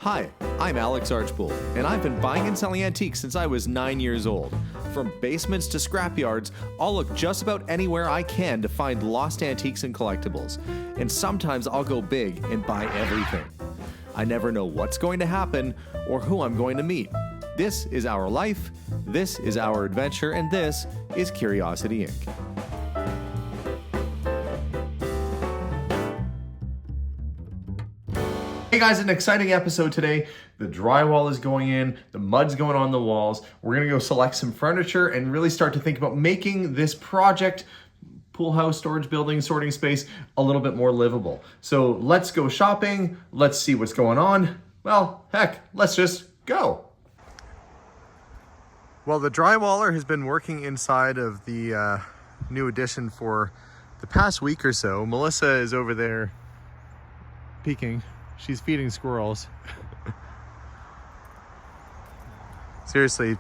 Hi, I'm Alex Archbold, and I've been buying and selling antiques since I was 9 years old. From basements to scrapyards, I'll look just about anywhere I can to find lost antiques and collectibles. And sometimes I'll go big and buy everything. I never know what's going to happen or who I'm going to meet. This is our life, this is our adventure, and this is Curiosity Inc. Hey guys, an exciting episode today. The drywall is going in, the mud's going on the walls. We're gonna go select some furniture and really start to think about making this project, pool house, storage building, sorting space, a little bit more livable. So let's go shopping, let's see what's going on. Well, heck, let's just go. Well, the drywaller has been working inside of the new addition for the past week or so. Melissa is over there peeking. She's feeding squirrels. Seriously,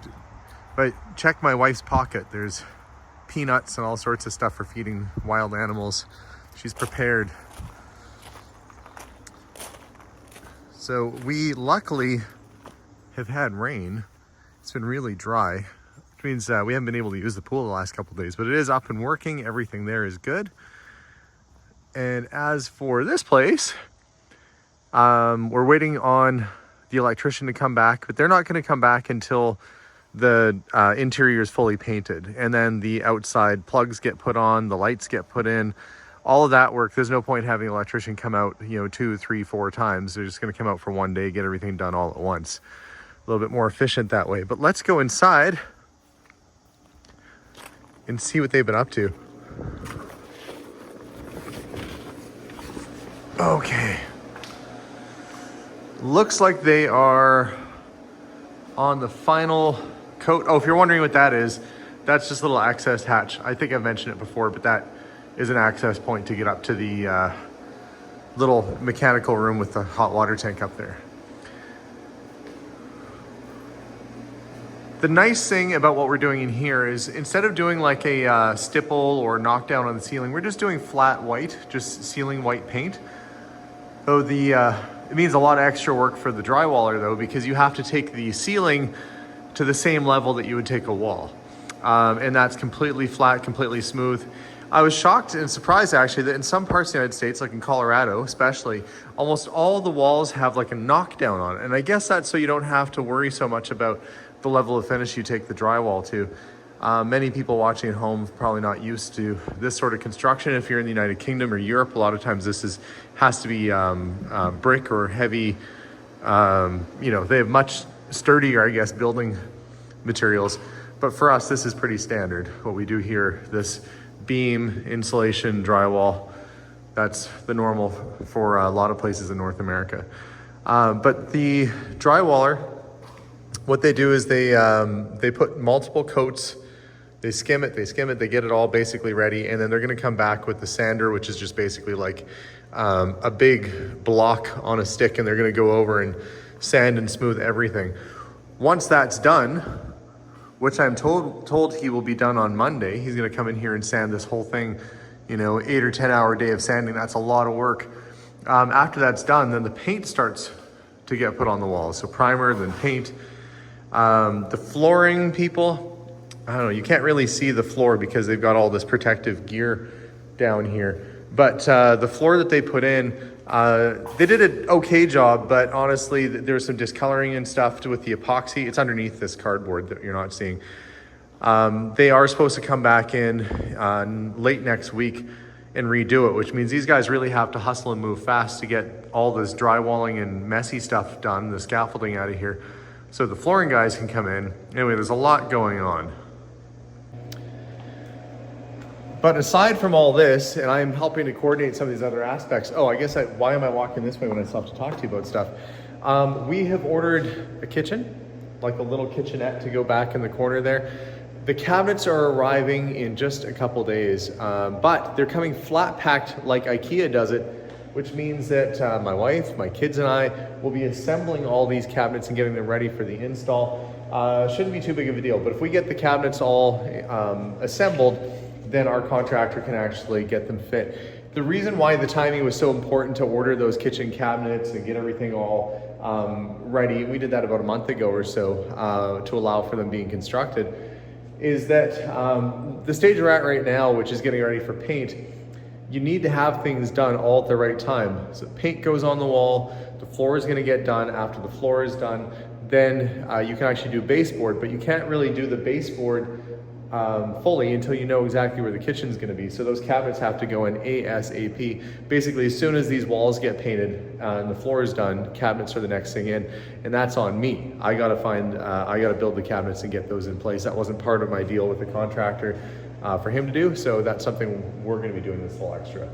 but check my wife's pocket. There's peanuts and all sorts of stuff for feeding wild animals. She's prepared. So we luckily have had rain. It's been really dry, which means we haven't been able to use the pool the last couple of days, but it is up and working. Everything there is good. And as for this place, we're waiting on the electrician to come back, but they're not going to come back until the interior is fully painted. And then the outside plugs get put on, the lights get put in, all of that work. There's no point having an electrician come out, 2, 3, 4 times. They're just going to come out for one day, get everything done all at once. A little bit more efficient that way. But let's go inside and see what they've been up to. Okay. Looks like they are on the final coat. Oh, if you're wondering what that is, that's just a little access hatch. I think I've mentioned it before, but that is an access point to get up to the little mechanical room with the hot water tank up there. The nice thing about what we're doing in here is instead of doing like a stipple or knockdown on the ceiling, we're just doing flat white, just ceiling white paint. So it means a lot of extra work for the drywaller though, because you have to take the ceiling to the same level that you would take a wall. And that's completely flat, completely smooth. I was shocked and surprised actually that in some parts of the United States, like in Colorado especially, almost all the walls have like a knockdown on it. And I guess that's so you don't have to worry so much about the level of finish you take the drywall to. Many people watching at home probably not used to this sort of construction. If you're in the United Kingdom or Europe, a lot of times this has to be brick or heavy. They have much sturdier, I guess, building materials. But for us, this is pretty standard. What we do here, this beam, insulation, drywall, that's the normal for a lot of places in North America. But the drywaller, what they do is they put multiple coats. They skim it, they get it all basically ready, and then they're gonna come back with the sander, which is just basically like a big block on a stick, and they're gonna go over and sand and smooth everything. Once that's done, which I'm told he will be done on Monday, he's gonna come in here and sand this whole thing, 8 or 10 hour day of sanding. That's a lot of work. After that's done, then the paint starts to get put on the walls. So primer, then paint. The flooring people, I don't know, you can't really see the floor because they've got all this protective gear down here. But the floor that they put in, they did an okay job, but honestly, there's some discoloring and stuff with the epoxy. It's underneath this cardboard that you're not seeing. They are supposed to come back in late next week and redo it, which means these guys really have to hustle and move fast to get all this drywalling and messy stuff done, the scaffolding out of here, so the flooring guys can come in. Anyway, there's a lot going on. But aside from all this, and I'm helping to coordinate some of these other aspects. Oh, I guess why am I walking this way when I still have to talk to you about stuff? We have ordered a kitchen, like a little kitchenette to go back in the corner there. The cabinets are arriving in just a couple days, but they're coming flat packed like IKEA does it, which means that my wife, my kids, and I will be assembling all these cabinets and getting them ready for the install. Shouldn't be too big of a deal, but if we get the cabinets all assembled, then our contractor can actually get them fit. The reason why the timing was so important to order those kitchen cabinets and get everything all ready, we did that about a month ago or so to allow for them being constructed, is that the stage we're at right now, which is getting ready for paint, you need to have things done all at the right time. So paint goes on the wall, the floor is going to get done. After the floor is done, then you can actually do baseboard, but you can't really do the baseboard fully until you know exactly where the kitchen's going to be. So those cabinets have to go in ASAP. Basically, as soon as these walls get painted and the floor is done, cabinets are the next thing in, and that's on me. I got to build the cabinets and get those in place. That wasn't part of my deal with the contractor for him to do, so that's something we're going to be doing this little extra.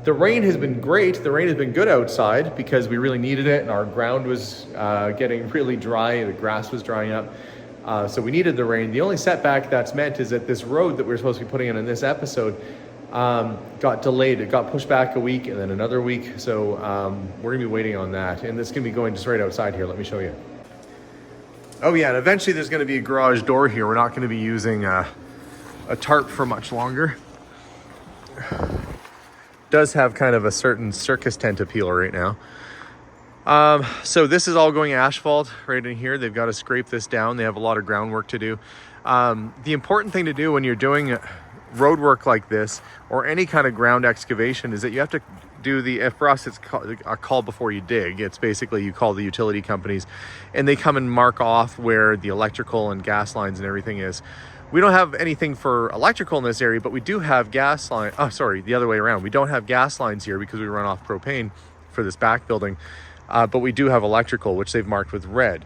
The rain has been great. The rain has been good outside because we really needed it, and our ground was getting really dry. The grass was drying up. So we needed the rain. The only setback that's meant is that this road that we were supposed to be putting in this episode got delayed. It got pushed back a week and then another week. So we're gonna be waiting on that. And it's gonna be going just right outside here. Let me show you. Oh yeah, and eventually there's gonna be a garage door here. We're not gonna be using a tarp for much longer. Does have kind of a certain circus tent appeal right now. So this is all going asphalt right in here. They've got to scrape this down. They have a lot of groundwork to do. The important thing to do when you're doing road work like this or any kind of ground excavation is that you have to do for us, it's a call before you dig. It's basically you call the utility companies and they come and mark off where the electrical and gas lines and everything is. We don't have anything for electrical in this area, but we do have gas line. Oh, sorry, the other way around. We don't have gas lines here because we run off propane for this back building. But we do have electrical, which they've marked with red.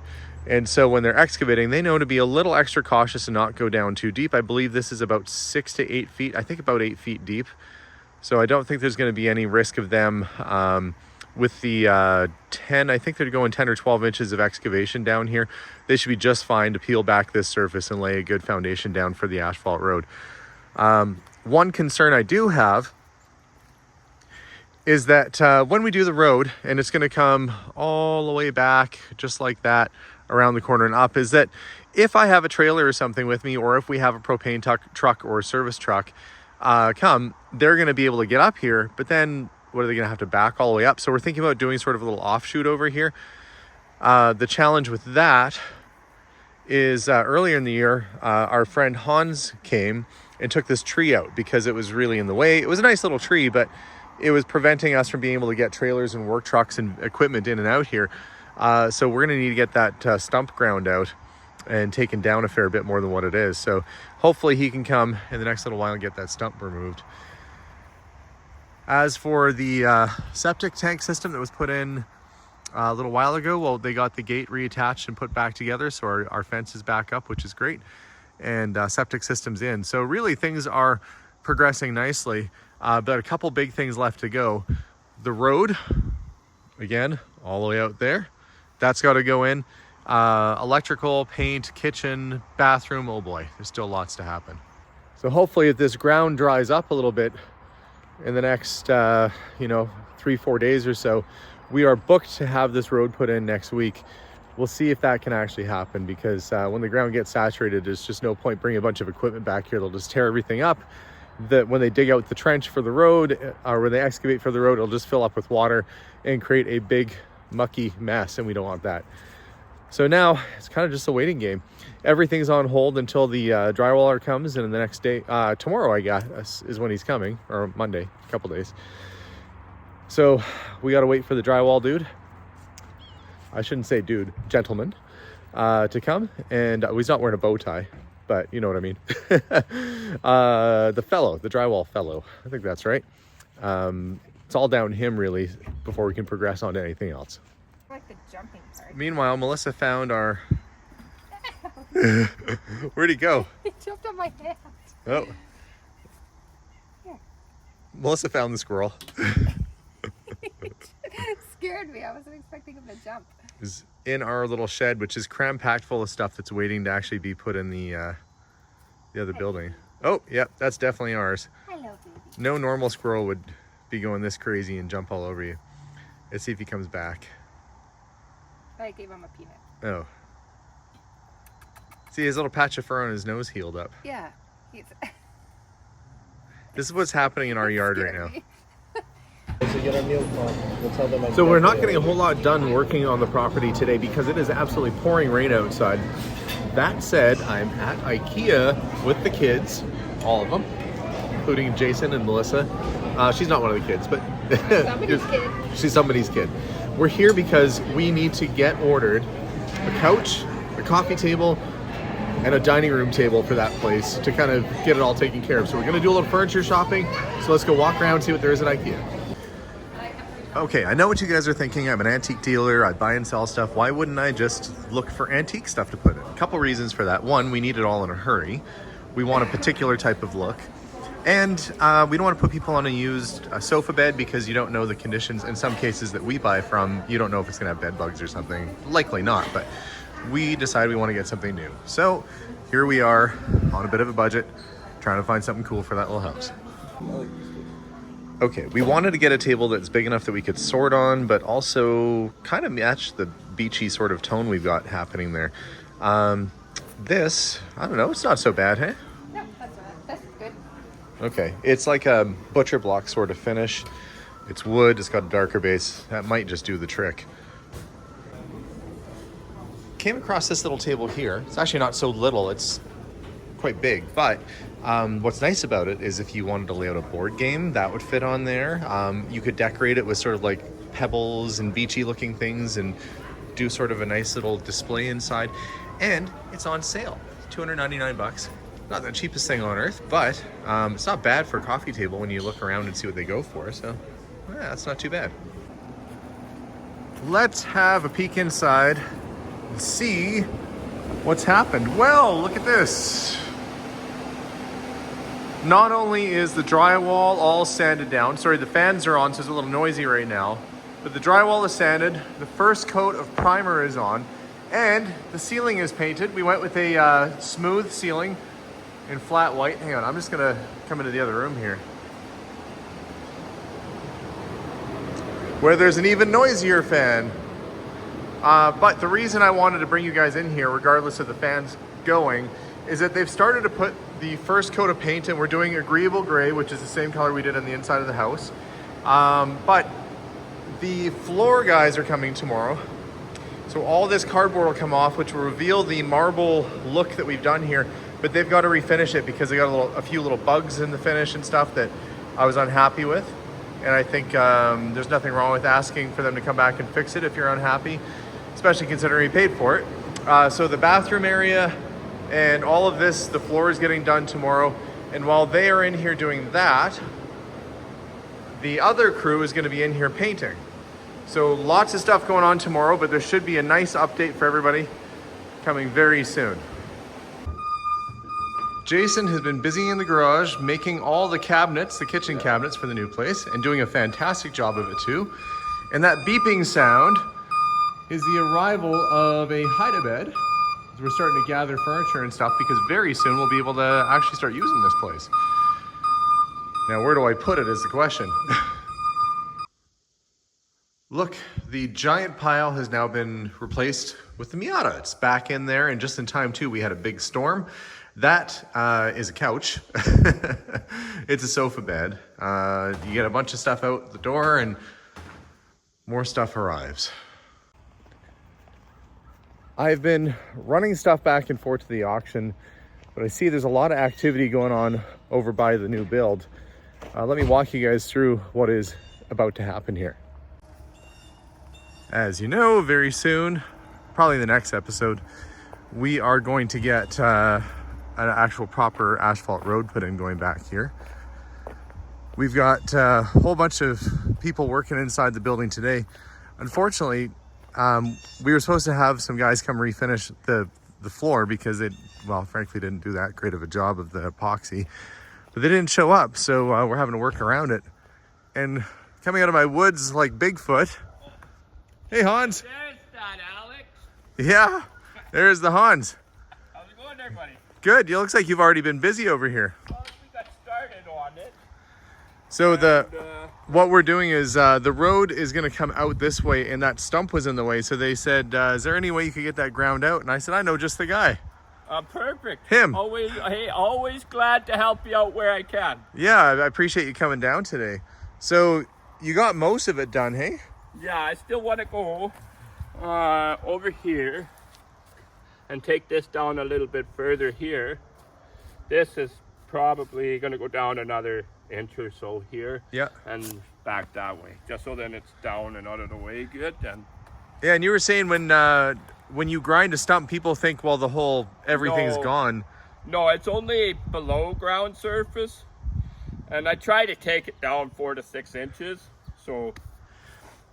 And so when they're excavating, they know to be a little extra cautious and not go down too deep. I believe this is about 6 to 8 feet. I think about 8 feet deep. So I don't think there's going to be any risk of them with the 10. I think they're going 10 or 12 inches of excavation down here. They should be just fine to peel back this surface and lay a good foundation down for the asphalt road. One concern I do have is that when we do the road, and it's going to come all the way back just like that around the corner and up, is that if I have a trailer or something with me, or if we have a propane truck or a service truck come, they're going to be able to get up here, but then what are they going to have to back all the way up? So we're thinking about doing sort of a little offshoot over here. The challenge with that is earlier in the year, our friend Hans came and took this tree out because it was really in the way. It was a nice little tree, but it was preventing us from being able to get trailers and work trucks and equipment in and out here. So we're going to need to get that stump ground out and taken down a fair bit more than what it is. So hopefully he can come in the next little while and get that stump removed. As for the septic tank system that was put in a little while ago, well, they got the gate reattached and put back together. So our fence is back up, which is great. And septic system's in. So really things are progressing nicely. But a couple big things left to go. The road, again, all the way out there, that's got to go in. Electrical, paint, kitchen, bathroom, oh boy, there's still lots to happen. So hopefully if this ground dries up a little bit in the next, 3-4 days or so, we are booked to have this road put in next week. We'll see if that can actually happen, because when the ground gets saturated, there's just no point bringing a bunch of equipment back here. They'll just tear everything up. That when they dig out the trench for the road, or when they excavate for the road, it'll just fill up with water and create a big mucky mess, and we don't want that. So now it's kind of just a waiting game. Everything's on hold until the drywaller comes, and the next day, tomorrow I guess is when he's coming, or Monday, a couple days. So we got to wait for the drywall dude. I shouldn't say dude, gentleman, to come, and he's not wearing a bow tie. But you know what I mean. The drywall fellow, I think that's right. It's all down him really before we can progress on to anything else. I like the jumping part. Meanwhile, Melissa found our... Where'd he go? He jumped on my hand. Oh. Here. Melissa found the squirrel. Scared me. I wasn't expecting him to jump. Is in our little shed, which is cram-packed full of stuff that's waiting to actually be put in the other building. Oh, yep, that's definitely ours. Hello, baby. No normal squirrel would be going this crazy and jump all over you. Let's see if he comes back. I gave him a peanut. Oh. See, his little patch of fur on his nose healed up. Yeah. This is what's happening in our yard right now. Me. So we're not getting a whole lot done working on the property today because it is absolutely pouring rain outside. That said, I'm at IKEA with the kids, all of them, including Jason and Melissa. She's not one of the kids, but Somebody's kid. she's somebody's kid. We're here because we need to get ordered a couch, a coffee table, and a dining room table for that place to kind of get it all taken care of. So we're gonna do a little furniture shopping. So let's go walk around, see what there is at IKEA. Okay, I know what you guys are thinking. I'm an antique dealer. I buy and sell stuff. Why wouldn't I just look for antique stuff to put in? A couple reasons for that. One, we need it all in a hurry. We want a particular type of look. And we don't want to put people on a used sofa bed because you don't know the conditions. In some cases that we buy from, you don't know if it's going to have bed bugs or something. Likely not, but we decided we want to get something new. So here we are on a bit of a budget, trying to find something cool for that little house. Okay, we wanted to get a table that's big enough that we could sort on, but also kind of match the beachy sort of tone we've got happening there. This, I don't know, it's not so bad, hey? No, that's all right. That's good. Okay, it's like a butcher block sort of finish. It's wood, it's got a darker base. That might just do the trick. Came across this little table here. It's actually not so little, it's quite big, but what's nice about it is if you wanted to lay out a board game, that would fit on there. You could decorate it with sort of like pebbles and beachy looking things and do sort of a nice little display inside. And it's on sale, $299. Not the cheapest thing on earth, but it's not bad for a coffee table when you look around and see what they go for. So yeah, that's not too bad. Let's have a peek inside and see what's happened. Well, look at this. Not only is the drywall all sanded down, sorry, the fans are on, so it's a little noisy right now, but the drywall is sanded, the first coat of primer is on, and the ceiling is painted. We went with a smooth ceiling in flat white. Hang on, I'm just gonna come into the other room here, where there's an even noisier fan. But the reason I wanted to bring you guys in here, regardless of the fans going, is that they've started to put the first coat of paint in. We're doing agreeable gray, which is the same color we did on the inside of the house. But the floor guys are coming tomorrow. So all this cardboard will come off, which will reveal the marble look that we've done here, but they've got to refinish it because they got a few little bugs in the finish and stuff that I was unhappy with. And I think there's nothing wrong with asking for them to come back and fix it if you're unhappy, especially considering you paid for it. So the bathroom area and all of this, the floor is getting done tomorrow. And while they are in here doing that, the other crew is going to be in here painting. So lots of stuff going on tomorrow, but there should be a nice update for everybody coming very soon. Jason has been busy in the garage making all the cabinets, the kitchen cabinets for the new place, and doing a fantastic job of it too. And that beeping sound is the arrival of a hide-a-bed. We're starting to gather furniture and stuff because very soon we'll be able to actually start using this place. Now, where do I put it is the question. Look, the giant pile has now been replaced with the Miata. It's back in there, and just in time too, we had a big storm. That is a couch. It's a sofa bed. You get a bunch of stuff out the door and more stuff arrives. I've been running stuff back and forth to the auction, but I see there's a lot of activity going on over by the new build. Let me walk you guys through what is about to happen here. As you know, very soon, probably the next episode, we are going to get an actual proper asphalt road put in going back here. We've got a whole bunch of people working inside the building today. Unfortunately, we were supposed to have some guys come refinish the floor because it, well, frankly, didn't do that great of a job of the epoxy, but they didn't show up. So we're having to work around it. And coming out of my woods like Bigfoot. Hey, Hans. There's that, Alex. Yeah, there's the Hans. How's it going there, buddy? Good. It looks like you've already been busy over here. Well, we got started on it. So what we're doing is the road is going to come out this way, and that stump was in the way. So they said, is there any way you could get that ground out? And I said, I know just the guy. Perfect. Him. Always glad to help you out where I can. Yeah, I appreciate you coming down today. So you got most of it done, hey? Yeah, I still want to go over here and take this down a little bit further here. This is probably going to go down another inch or so here. Yeah. And back that way, just so then it's down and out of the way good. And Yeah, and you were saying when you grind a stump, people think, well, everything's gone. No, it's only below ground surface. And I try to take it down 4 to 6 inches. So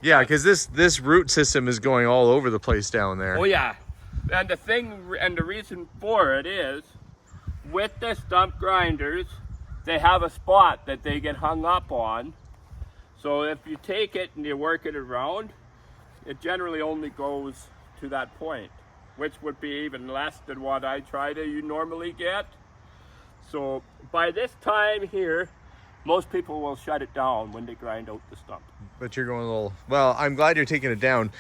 Yeah, because this root system is going all over the place down there. oh yeah, and the reason for it is, with the stump grinders, they have a spot that they get hung up on. So if you take it and you work it around, it generally only goes to that point, which would be even less than what I try to normally get. So by this time here, most people will shut it down when they grind out the stump. But you're going a little, well, I'm glad you're taking it down.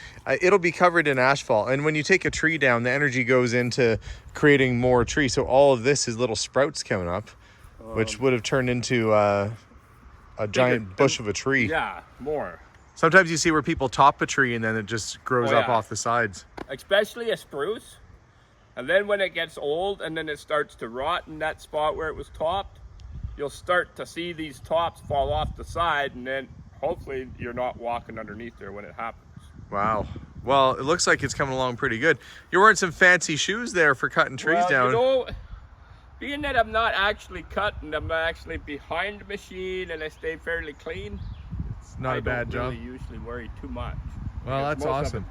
It'll be covered in asphalt. And when you take a tree down, the energy goes into creating more tree. So all of this is little sprouts coming up, which would have turned into a giant bush of a tree. Yeah, more. Sometimes you see where people top a tree and then it just grows up yeah. off the sides. Especially a spruce. And then when it gets old and then it starts to rot in that spot where it was topped, you'll start to see these tops fall off the side, and then hopefully you're not walking underneath there when it happens. Wow. Well, it looks like it's coming along pretty good. You're wearing some fancy shoes there for cutting trees down. You know, being that I'm not actually cutting, I'm actually behind the machine and I stay fairly clean. It's not a bad job. I don't really usually worry too much. Well, that's awesome.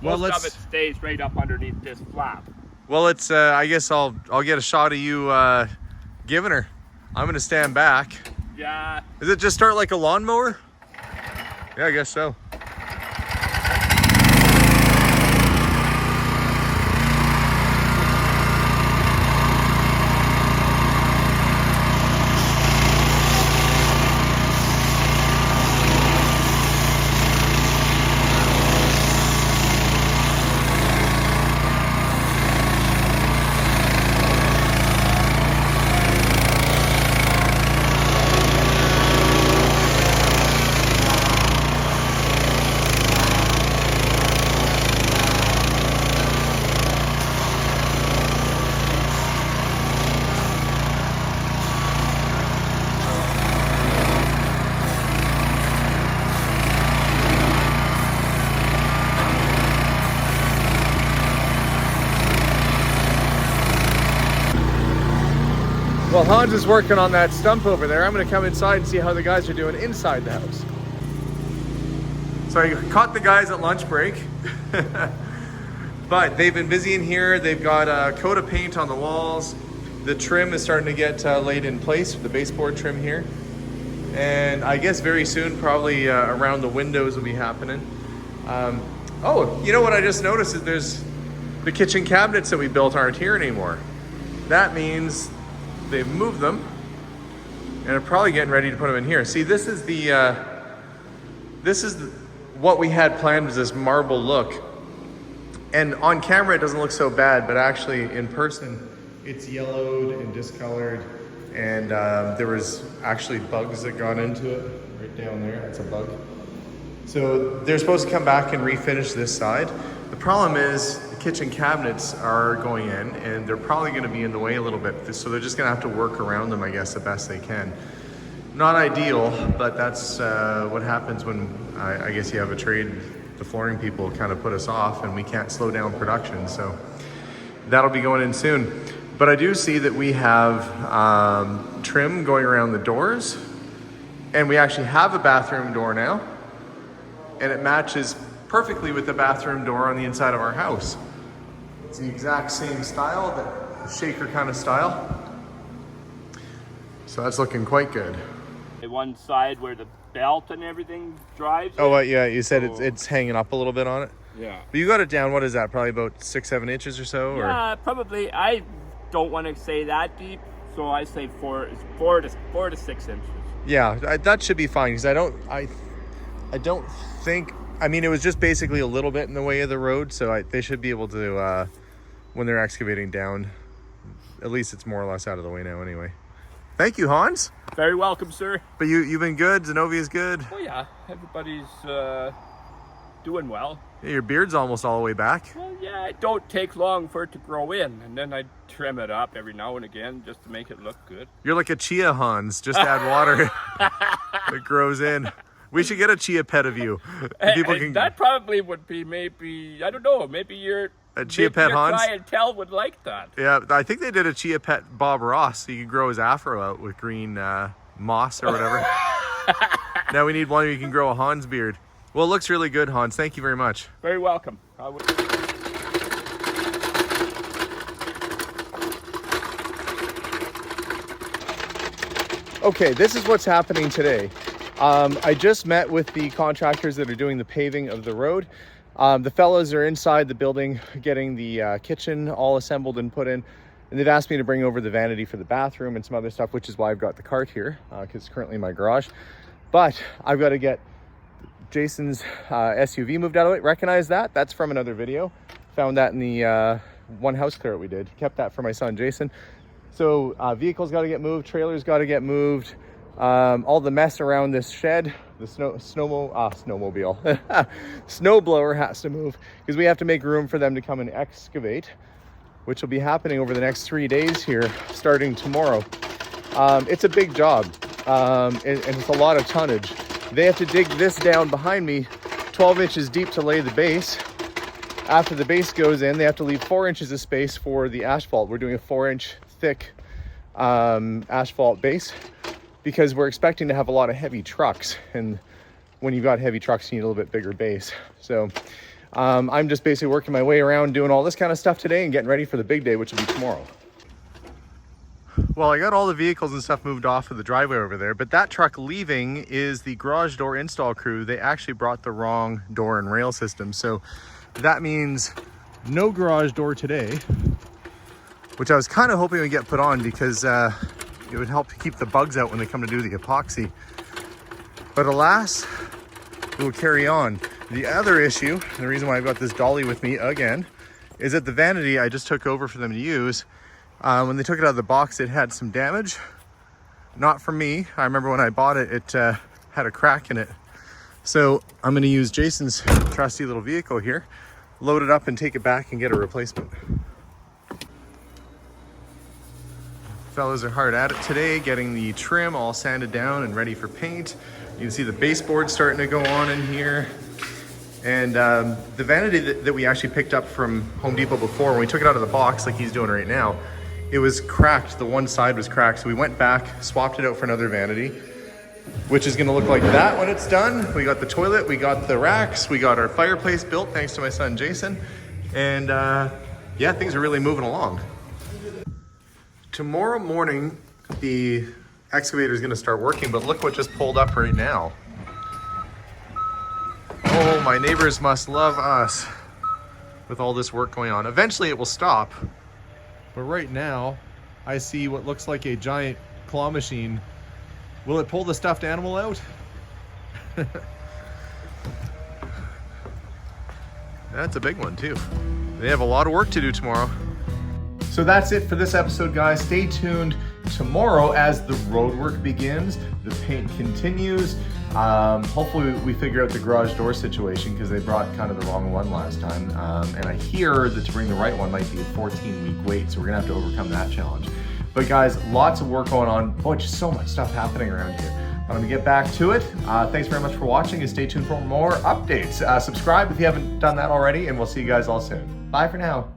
Most of it stays right up underneath this flap. Well, it's. I guess I'll get a shot of you giving her. I'm gonna stand back. Yeah. Does it just start like a lawnmower? Yeah, I guess so. Well, Hans is working on that stump over there. I'm going to come inside and see how the guys are doing inside the house. So I caught the guys at lunch break. But they've been busy in here. They've got a coat of paint on the walls. The trim is starting to get laid in place, the baseboard trim here. And I guess very soon, probably around the windows will be happening. Oh, you know what I just noticed is there's the kitchen cabinets that we built aren't here anymore. That means they've moved them and are probably getting ready to put them in here. See, this is what we had planned, was this marble look. And on camera, it doesn't look so bad, but actually in person, it's yellowed and discolored. And there was actually bugs that got into it right down there. That's a bug. So they're supposed to come back and refinish this side. The problem is the kitchen cabinets are going in and they're probably going to be in the way a little bit. So they're just going to have to work around them, I guess, the best they can. Not ideal, but that's what happens when I guess you have a trade. The flooring people kind of put us off and we can't slow down production. So that'll be going in soon. But I do see that we have trim going around the doors, and we actually have a bathroom door now, and it matches perfectly with the bathroom door on the inside of our house. It's the exact same style, the shaker kind of style. So that's looking quite good. One side where the belt and everything drives. Oh, yeah, you said it's hanging up a little bit on it? Yeah. But you got it down, what is that, probably about 6-7 inches or so? Yeah, probably. I don't want to say that deep, so I say four to 6 inches. Yeah, that should be fine, because I don't think, I mean, it was just basically a little bit in the way of the road, so they should be able to, when they're excavating down, at least it's more or less out of the way now anyway. Thank you, Hans. Very welcome, sir. But you've been good. Zenovia's good. Oh yeah, everybody's doing well. Yeah, your beard's almost all the way back. Well, yeah, it don't take long for it to grow in, and then I trim it up every now and again just to make it look good. You're like a chia, Hans. Just add water. It grows in. We should get a chia pet of you. People can. That probably would be maybe, I don't know, maybe A chia pet, Hans? clientele would like that. Yeah, I think they did a chia pet Bob Ross, so you could grow his afro out with green moss or whatever. Now we need one where you can grow a Hans beard. Well, it looks really good, Hans. Thank you very much. Very welcome. Okay, this is what's happening today. I just met with the contractors that are doing the paving of the road. The fellows are inside the building getting the kitchen all assembled and put in. And they've asked me to bring over the vanity for the bathroom and some other stuff, which is why I've got the cart here, because it's currently in my garage. But I've got to get Jason's SUV moved out of it. Recognize that? That's from another video. Found that in the one house clear we did. Kept that for my son, Jason. So vehicles got to get moved, trailers got to get moved. All the mess around this shed, the snowmobile, snowblower has to move because we have to make room for them to come and excavate, which will be happening over the next 3 days here, starting tomorrow. It's a big job, and it's a lot of tonnage. They have to dig this down behind me 12 inches deep to lay the base. After the base goes in, they have to leave 4 inches of space for the asphalt. We're doing a 4-inch thick asphalt base because we're expecting to have a lot of heavy trucks. And when you've got heavy trucks, you need a little bit bigger base. So I'm just basically working my way around doing all this kind of stuff today and getting ready for the big day, which will be tomorrow. Well, I got all the vehicles and stuff moved off of the driveway over there, but that truck leaving is the garage door install crew. They actually brought the wrong door and rail system. So that means no garage door today, which I was kind of hoping would get put on because it would help to keep the bugs out when they come to do the epoxy. But alas, it will carry on. The other issue, and the reason why I've got this dolly with me again, is that the vanity I just took over for them to use, when they took it out of the box, it had some damage. Not from me. I remember when I bought it, it had a crack in it. So I'm going to use Jason's trusty little vehicle here, load it up and take it back and get a replacement. Fellows are hard at it today, getting the trim all sanded down and ready for paint. You can see the baseboard starting to go on in here. And the vanity that we actually picked up from Home Depot before, when we took it out of the box like he's doing right now, it was cracked. The one side was cracked. So we went back, swapped it out for another vanity, which is gonna look like that when it's done. We got the toilet, we got the racks, we got our fireplace built thanks to my son, Jason. And yeah, things are really moving along. Tomorrow morning, the excavator is gonna start working, but look what just pulled up right now. Oh, my neighbors must love us with all this work going on. Eventually it will stop. But right now, I see what looks like a giant claw machine. Will it pull the stuffed animal out? That's a big one too. They have a lot of work to do tomorrow. So that's it for this episode, guys. Stay tuned tomorrow as the road work begins, the paint continues. Hopefully we figure out the garage door situation because they brought kind of the wrong one last time. And I hear that to bring the right one might be a 14-week wait, so we're gonna have to overcome that challenge. But guys, lots of work going on. Boy, just so much stuff happening around here. I'm gonna get back to it. Thanks very much for watching and stay tuned for more updates. Subscribe if you haven't done that already, and we'll see you guys all soon. Bye for now.